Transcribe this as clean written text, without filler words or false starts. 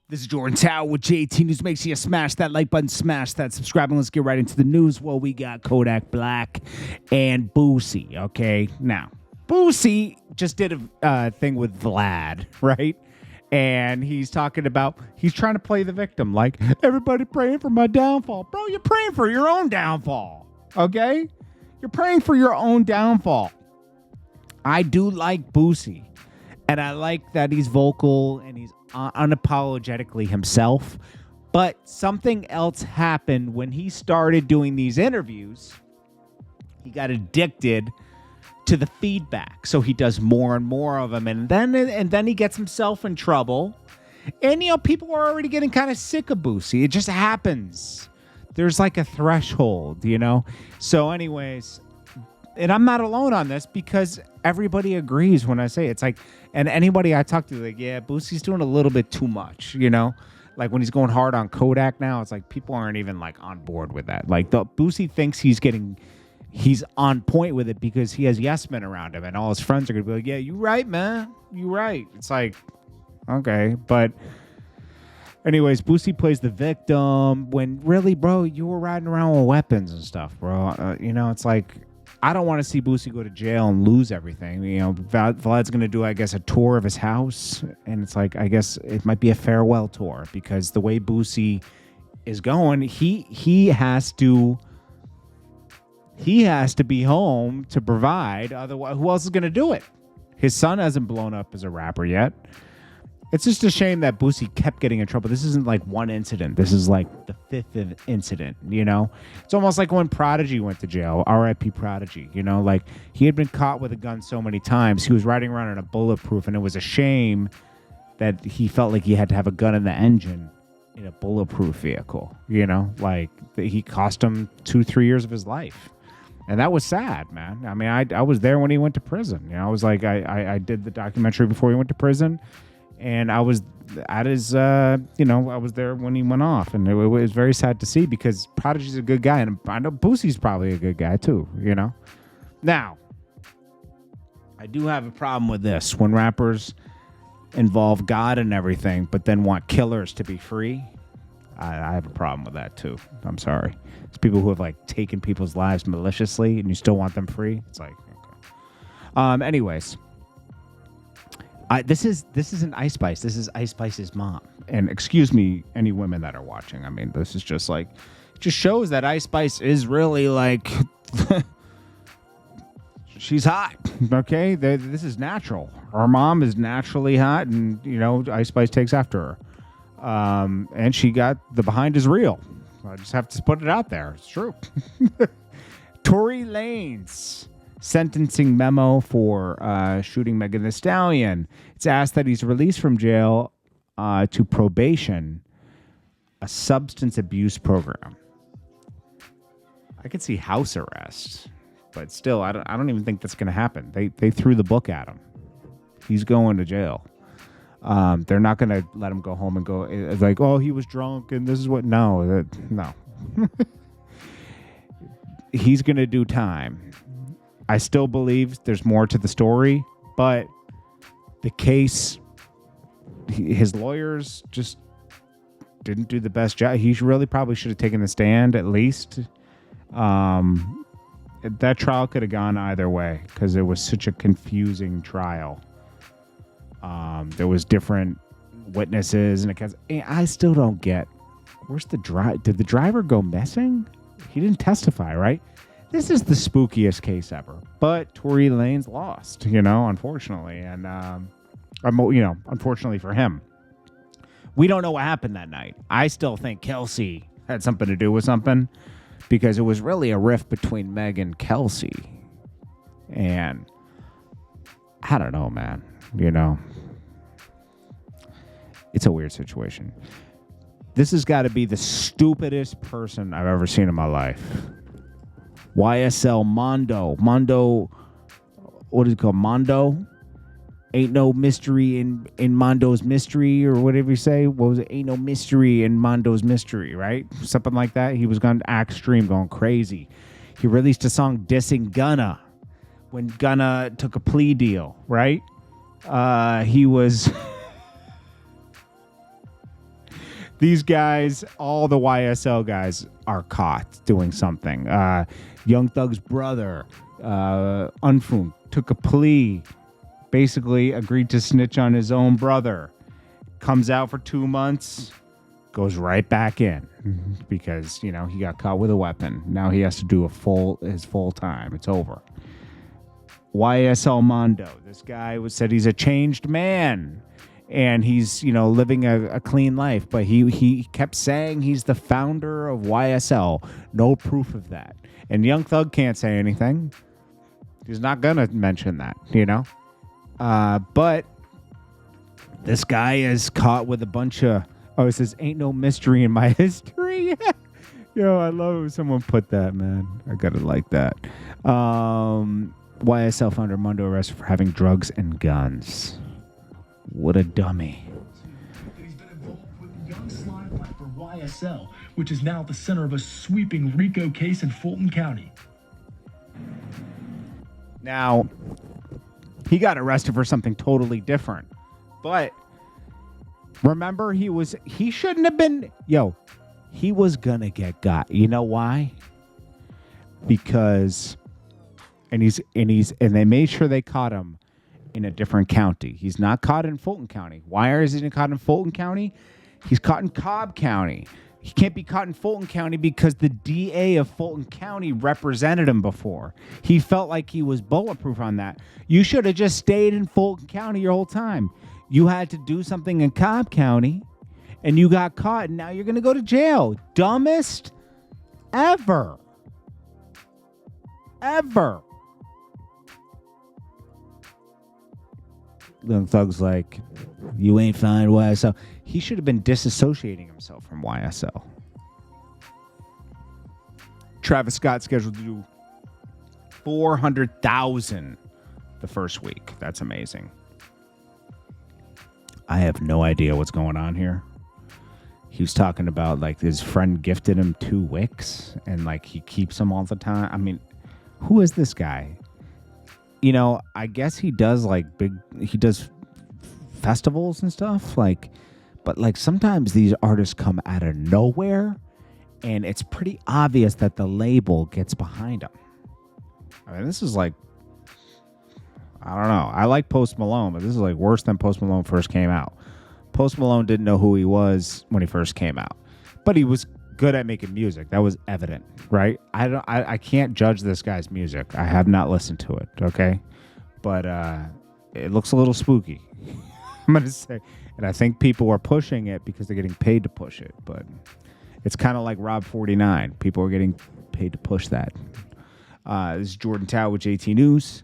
This is Jordan Tower with JT News. Make sure you smash that like button, smash that subscribe, and let's get right into the news. Well, we got Kodak Black and Boosie, okay? Now, Boosie just did a thing with Vlad, right? And he's talking about, he's trying to play the victim, like, everybody praying for my downfall. Bro, you're praying for your own downfall, okay? You're praying for your own downfall. I do like Boosie, and I like that he's vocal and he's unapologetically himself, but something else happened when he started doing these interviews. He got addicted to the feedback, so he does more and more of them, and then he gets himself in trouble. And people are already getting kind of sick of Boosie. It just happens. There's like a threshold, So, anyways, and I'm not alone on this because everybody agrees when I say it. It's like, and anybody I talk to, like, yeah, Boosie's doing a little bit too much, Like when he's going hard on Kodak now, it's like people aren't even like on board with that. Like Boosie thinks he's on point with it because he has yes men around him and all his friends are going to be like, yeah, you right, man. You right. It's like, okay. But anyways, Boosie plays the victim when really, bro, you were riding around with weapons and stuff, bro. It's like, I don't want to see Boosie go to jail and lose everything. Vlad's going to do, I guess, a tour of his house. And it's like, I guess it might be a farewell tour because the way Boosie is going, he has to be home to provide. Otherwise, who else is going to do it? His son hasn't blown up as a rapper yet. It's just a shame that Boosie kept getting in trouble. This isn't like one incident. This is like the fifth incident, It's almost like when Prodigy went to jail, R.I.P. Prodigy, Like he had been caught with a gun so many times. He was riding around in a bulletproof, and it was a shame that he felt like he had to have a gun in the engine in a bulletproof vehicle, Like he cost him 2-3 years of his life. And that was sad, man. I mean, I was there when he went to prison. I was like, I did the documentary before he went to prison. And I was at his, I was there when he went off. And it was very sad to see because Prodigy's a good guy. And I know Boosie's probably a good guy too, Now, I do have a problem with this. When rappers involve God and everything, but then want killers to be free, I have a problem with that too. I'm sorry. It's people who have like taken people's lives maliciously and you still want them free. It's like, okay. Anyways. This isn't Ice Spice. This is Ice Spice's mom. And excuse me, any women that are watching. I mean, this is just like, it just shows that Ice Spice is really like, she's hot. Okay, this is natural. Her mom is naturally hot, and Ice Spice takes after her. And she got the behind is real. I just have to put it out there. It's true. Tory Lanez sentencing memo for shooting Megan Thee Stallion. It's asked that he's released from jail to probation, a substance abuse program. I could see house arrest, but still, I don't even think that's going to happen. They threw the book at him. He's going to jail. They're not going to let him go home and go like, oh, he was drunk and this is what. No. He's going to do time. I still believe there's more to the story, but the case, his lawyers just didn't do the best job. He really probably should have taken the stand at least. That trial could have gone either way because it was such a confusing trial. There was different witnesses, and I still don't get, where's the driver? Did the driver go missing? He didn't testify, right? This is the spookiest case ever, but Tory Lanez lost, unfortunately. And, unfortunately for him, we don't know what happened that night. I still think Kelsey had something to do with something because it was really a rift between Meg and Kelsey. And I don't know, man, it's a weird situation. This has got to be the stupidest person I've ever seen in my life. YSL Mondo. What is it called? Mondo? Ain't no mystery in Mondo's mystery, or whatever you say. What was it? Ain't no mystery in Mondo's mystery, right? Something like that. He was going to act stream, going crazy. He released a song dissing Gunna when Gunna took a plea deal, right? He was... These guys, all the YSL guys, are caught doing something. Young Thug's brother, Unfun, took a plea, basically agreed to snitch on his own brother. Comes out for 2 months, goes right back in because, he got caught with a weapon. Now he has to do his full time. It's over. YSL Mondo, this guy said he's a changed man. And he's, living a clean life. But he kept saying he's the founder of YSL. No proof of that. And Young Thug can't say anything. He's not going to mention that, But this guy is caught with a bunch of... Oh, it says, ain't no mystery in my history. Yo, I love when someone put that, man. I got to like that. YSL founder Mondo arrested for having drugs and guns. What a dummy. He's been involved with young slime rapper YSL, which is now at the center of a sweeping RICO case in Fulton County. Now, he got arrested for something totally different. But remember, he shouldn't have been... he was gonna get got. You know why? Because... And they made sure they caught him in a different county. He's not caught in Fulton County. Why is he caught in Fulton County? He's caught in Cobb County. He can't be caught in Fulton County because the DA of Fulton County represented him before. He felt like he was bulletproof on that. You should have just stayed in Fulton County your whole time. You had to do something in Cobb County, and you got caught, and now you're going to go to jail. Dumbest ever. Ever. Young Thug's like, you ain't fine, YSL. He should have been disassociating himself from YSL. Travis Scott scheduled to do 400,000 the first week. That's amazing. I have no idea what's going on here. He was talking about like his friend gifted him 2 wicks and like he keeps them all the time. I mean, who is this guy? I guess he does he does festivals and stuff but sometimes these artists come out of nowhere and it's pretty obvious that the label gets behind them. I mean, this is I don't know. I like Post Malone, but this is worse than Post Malone first came out. Post Malone didn't know who he was when he first came out, but he was good at making music. That was evident, right? I can't judge this guy's music. I have not listened to it, okay? But it looks a little spooky. I'm going to say. And I think people are pushing it because they're getting paid to push it. But it's kind of like Rob 49. People are getting paid to push that. This is Jordan Tower with JT News.